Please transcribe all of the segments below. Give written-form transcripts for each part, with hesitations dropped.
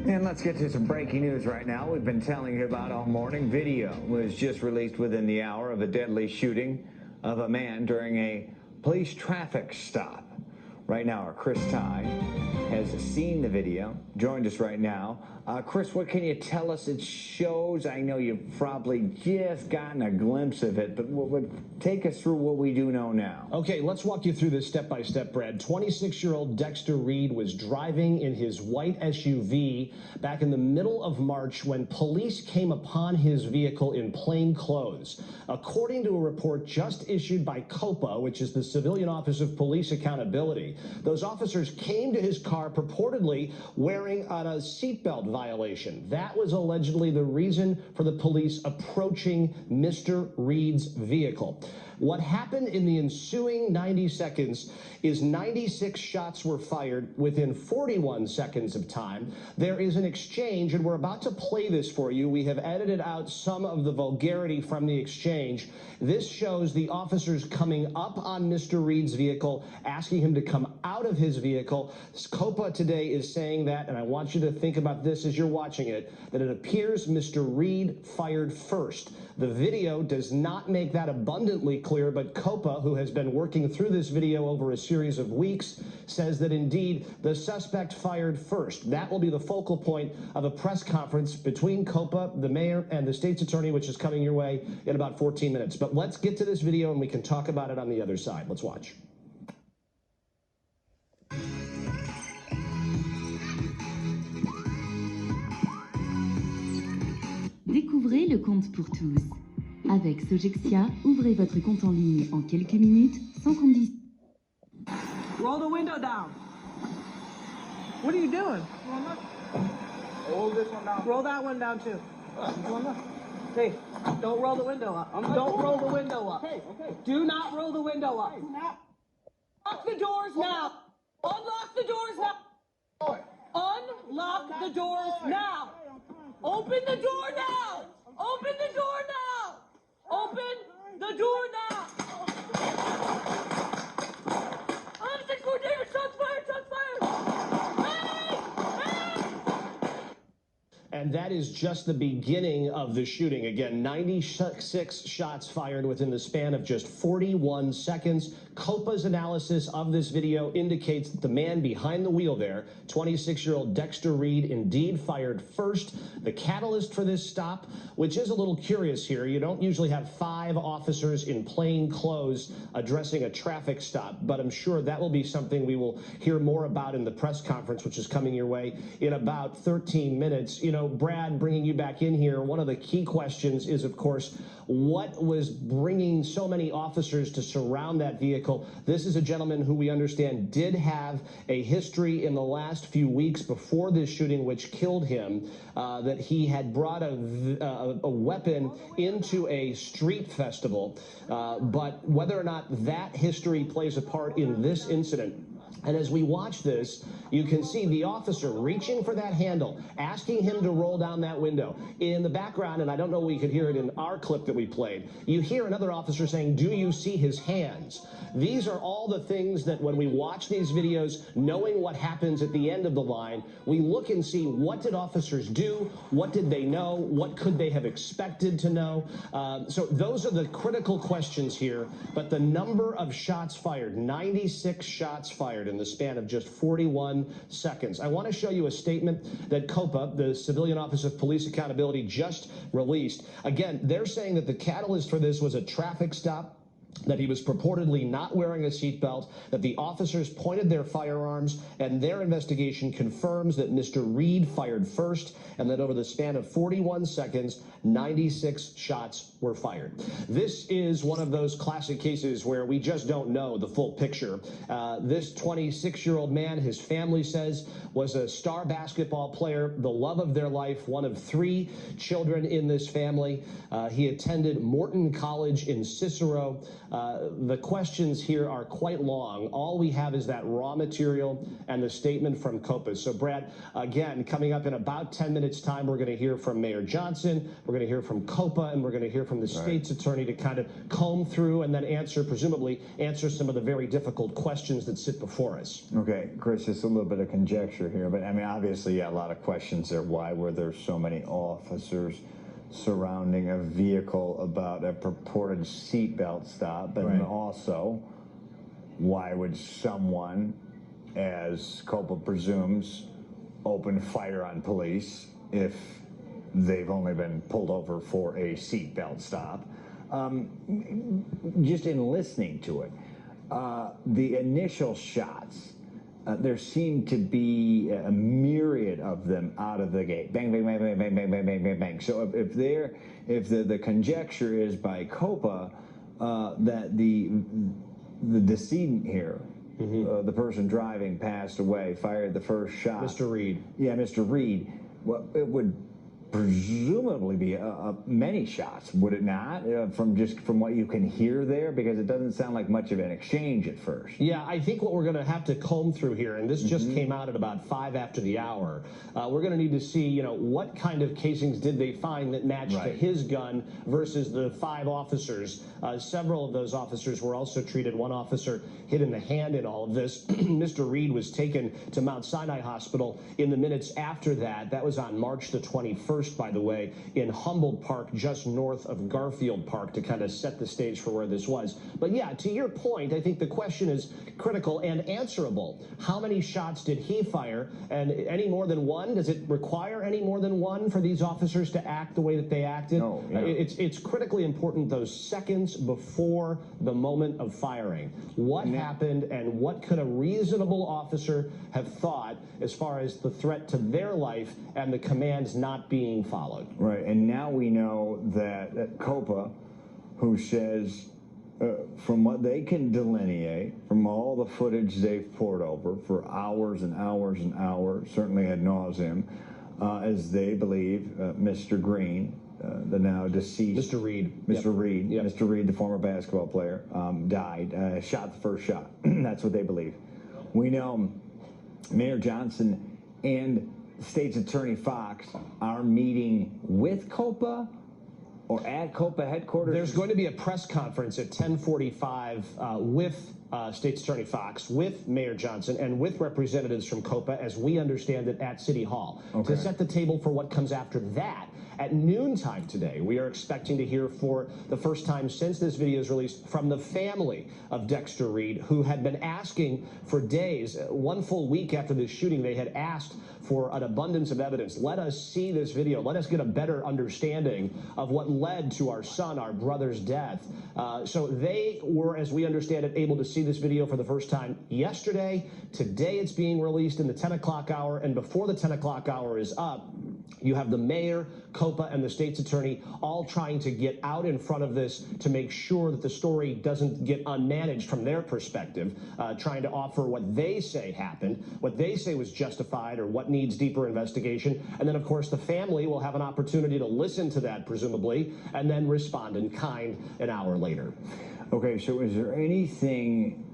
And let's get to some breaking news right now. We've been telling you about all morning. Video was just released within the hour of a deadly shooting of a man during a police traffic stop. Right now, our Chris Ty has seen the video, joined us right now. Chris, what can you tell us it shows? I know you've probably just gotten a glimpse of it, but take us through what we do know now. Okay, let's walk you through this step by step, Brad. 26-year-old Dexter Reed was driving in his white SUV back in the middle of March when police came upon his vehicle in plain clothes. According to a report just issued by COPA, which is the Civilian Office of Police Accountability, those officers came to his car purportedly wearing a seatbelt violation. That was allegedly the reason for the police approaching Mr. Reed's vehicle. What happened in the ensuing 90 seconds is 96 shots were fired within 41 seconds of time. There is an exchange, and we're about to play this for you. We have edited out some of the vulgarity from the exchange. This shows the officers coming up on Mr. Reed's vehicle, asking him to come out of his vehicle. COPA today is saying that, and I want you to think about this as you're watching it, that it appears Mr. Reed fired first. The video does not make that abundantly clear, but COPA, who has been working through this video over a series of weeks, says that indeed the suspect fired first. That will be the focal point of a press conference between COPA, the mayor, and the state's attorney, which is coming your way in about 14 minutes. But let's get to this video and we can talk about it on the other side. Let's watch. Découvrez le compte pour tous. Avec Sogexia, ouvrez votre compte en ligne en quelques minutes, sans condition. Roll the window down. What are you doing? Roll this one down. Roll that one down too. Hey, don't roll the window up. Don't roll the window up. Okay. Do not roll the window up. Unlock the doors now. Unlock the doors now. Unlock the doors now. Open the door now. Open the door now. Open the door now. I'm 6-4 David. Shots fired. Shots fired. Hey! And that is just the beginning of the shooting. Again, 96 shots fired within the span of just 41 seconds. COPA's analysis of this video indicates that the man behind the wheel there, 26-year-old Dexter Reed, indeed fired first. The catalyst for this stop, which is a little curious here, you don't usually have 5 officers in plain clothes addressing a traffic stop, but I'm sure that will be something we will hear more about in the press conference, which is coming your way in about 13 minutes. You know, Brad, bringing you back in here, one of the key questions is, of course, what was bringing so many officers to surround that vehicle? This is a gentleman who we understand did have a history in the last few weeks before this shooting, which killed him, that he had brought a weapon into a street festival. But whether or not that history plays a part in this incident, and as we watch this, you can see the officer reaching for that handle, asking him to roll down that window. In the background, and I don't know if we could hear it in our clip that we played, you hear another officer saying, "Do you see his hands?" These are all the things that when we watch these videos, knowing what happens at the end of the line, we look and see, what did officers do? What did they know? What could they have expected to know? So those are the critical questions here. But the number of shots fired, 96 shots fired in the span of just 41 seconds. I want to show you a statement that COPA, the Civilian Office of Police Accountability, just released. Again, they're saying that the catalyst for this was a traffic stop, that he was purportedly not wearing a seatbelt, that the officers pointed their firearms, and their investigation confirms that Mr. Reed fired first, and that over the span of 41 seconds, 96 shots were fired. This is one of those classic cases where we just don't know the full picture. This 26-year-old man, his family says, was a star basketball player, the love of their life, one of 3 children in this family. He attended Morton College in Cicero. The questions here are quite long. All we have is that raw material and the statement from COPA. So, Brad, again, coming up in about 10 minutes' time, we're going to hear from Mayor Johnson, we're going to hear from COPA, and we're going to hear from the state's attorney to kind of comb through and then presumably answer some of the very difficult questions that sit before us. Okay, Chris, just a little bit of conjecture here, but I mean, obviously, yeah, a lot of questions there. Why were there so many officers surrounding a vehicle about a purported seatbelt stop? And also, why would someone, as COPA presumes, open fire on police if they've only been pulled over for a seatbelt stop? Just in listening to it, the initial shots, there seemed to be a myriad of them out of the gate. Bang, bang, bang, bang, bang, bang, bang, bang, bang, bang. So if the conjecture is by COPA that the decedent here, the person driving, passed away, fired the first shot. Mr. Reed. Yeah, Mr. Reed. Well, it would presumably be many shots, would it not? From what you can hear there, because it doesn't sound like much of an exchange at first. Yeah, I think what we're going to have to comb through here, and this just came out at about 5 after the hour, we're going to need to see, what kind of casings did they find that matched to his gun versus the 5 officers. Several of those officers were also treated. One officer hit in the hand in all of this. Mr. Reed was taken to Mount Sinai Hospital in the minutes after that. That was on March the 21st. By the way, in Humboldt Park, just north of Garfield Park, to kind of set the stage for where this was. But yeah, to your point, I think the question is critical and answerable. How many shots did he fire? And any more than one? Does it require any more than one for these officers to act the way that they acted? No, yeah. It's critically important those seconds before the moment of firing. What happened and what could a reasonable officer have thought as far as the threat to their life and the commands not being followed? Right, and now we know that COPA, who says, from what they can delineate, from all the footage they've poured over for hours and hours and hours, certainly ad nauseum, as they believe Mr. Green, the now deceased Mr. Reed. Mr. Reed, Mr. Reed, the former basketball player, died, shot the first shot. That's what they believe. We know Mayor Johnson and State's Attorney Fox are meeting with COPA or at COPA headquarters. There's going to be a press conference at 10:45 with State's Attorney Fox, with Mayor Johnson, and with representatives from COPA, as we understand it, at City Hall. To set the table for what comes after that, at noontime today, we are expecting to hear for the first time since this video is released from the family of Dexter Reed, who had been asking for days, 1 full week after this shooting, they had asked for an abundance of evidence. Let us see this video. Let us get a better understanding of what led to our son, our brother's death. So they were, as we understand it, able to see this video for the first time yesterday. Today it's being released in the 10 o'clock hour, and before the 10 o'clock hour is up, you have the mayor, COPA, and the state's attorney all trying to get out in front of this to make sure that the story doesn't get unmanaged from their perspective, trying to offer what they say happened, what they say was justified, or what needs deeper investigation. And then, of course, the family will have an opportunity to listen to that, presumably, and then respond in kind an hour later. Okay, so is there anything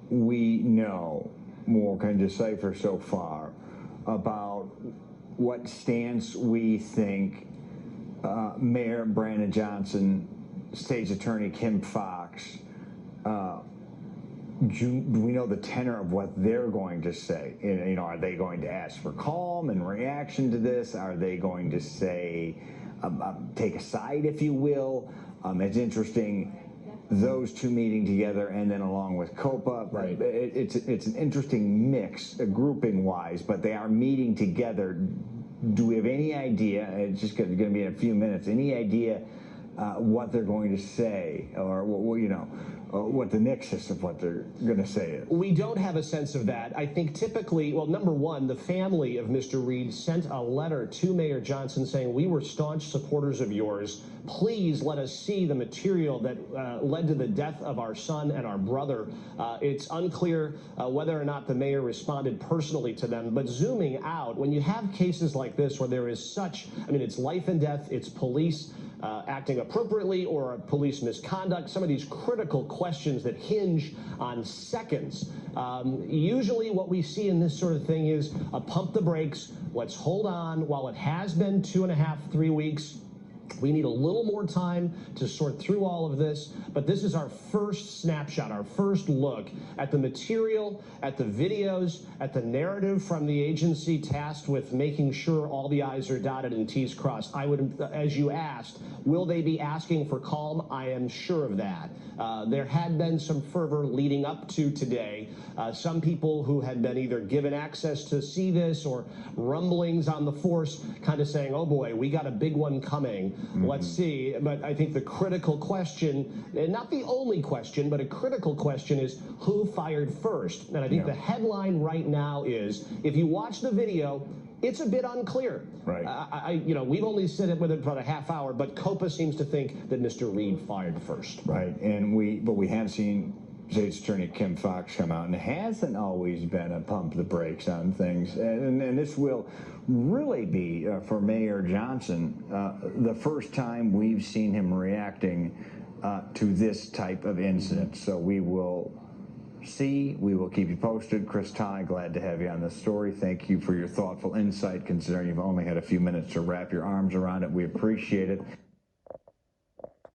we know, more can decipher so far, about what stance we think Mayor Brandon Johnson, State's Attorney Kim Fox, do we know the tenor of what they're going to say? Are they going to ask for calm in reaction to this? Are they going to say, take a side, if you will? It's interesting, those two meeting together, and then along with COPA. Right. It's an interesting mix, grouping-wise, but they are meeting together. Do we have any idea, it's just going to be in a few minutes, any idea what they're going to say, or what the nexus of what they're going to say is? We don't have a sense of that. I think typically, well, number one, the family of Mr. Reed sent a letter to Mayor Johnson saying, we were staunch supporters of yours. Please let us see the material that led to the death of our son and our brother. It's unclear whether or not the mayor responded personally to them. But zooming out, when you have cases like this where there is such, it's life and death, it's police acting appropriately or a police misconduct, some of these critical questions that hinge on seconds. Usually what we see in this sort of thing is a pump the brakes, let's hold on. While it has been 2.5, 3 weeks, we need a little more time to sort through all of this, but this is our first snapshot, our first look at the material, at the videos, at the narrative from the agency tasked with making sure all the I's are dotted and T's crossed. I would, as you asked, will they be asking for calm? I am sure of that. There had been some fervor leading up to today. Some people who had been either given access to see this or rumblings on the force kind of saying, oh boy, we got a big one coming. Let's see. But I think the critical question, and not the only question, but a critical question is who fired first? And I think the headline right now is, if you watch the video, it's a bit unclear. Right. We've only said it within about a half hour, but COPA seems to think that Mr. Reed fired first. Right. And we have seen State's Attorney Kim Foxx come out, and it hasn't always been a pump the brakes on things. And this will really be, for Mayor Johnson, the first time we've seen him reacting to this type of incident. So we will see. We will keep you posted. Chris Ty, glad to have you on this story. Thank you for your thoughtful insight, considering you've only had a few minutes to wrap your arms around it. We appreciate it.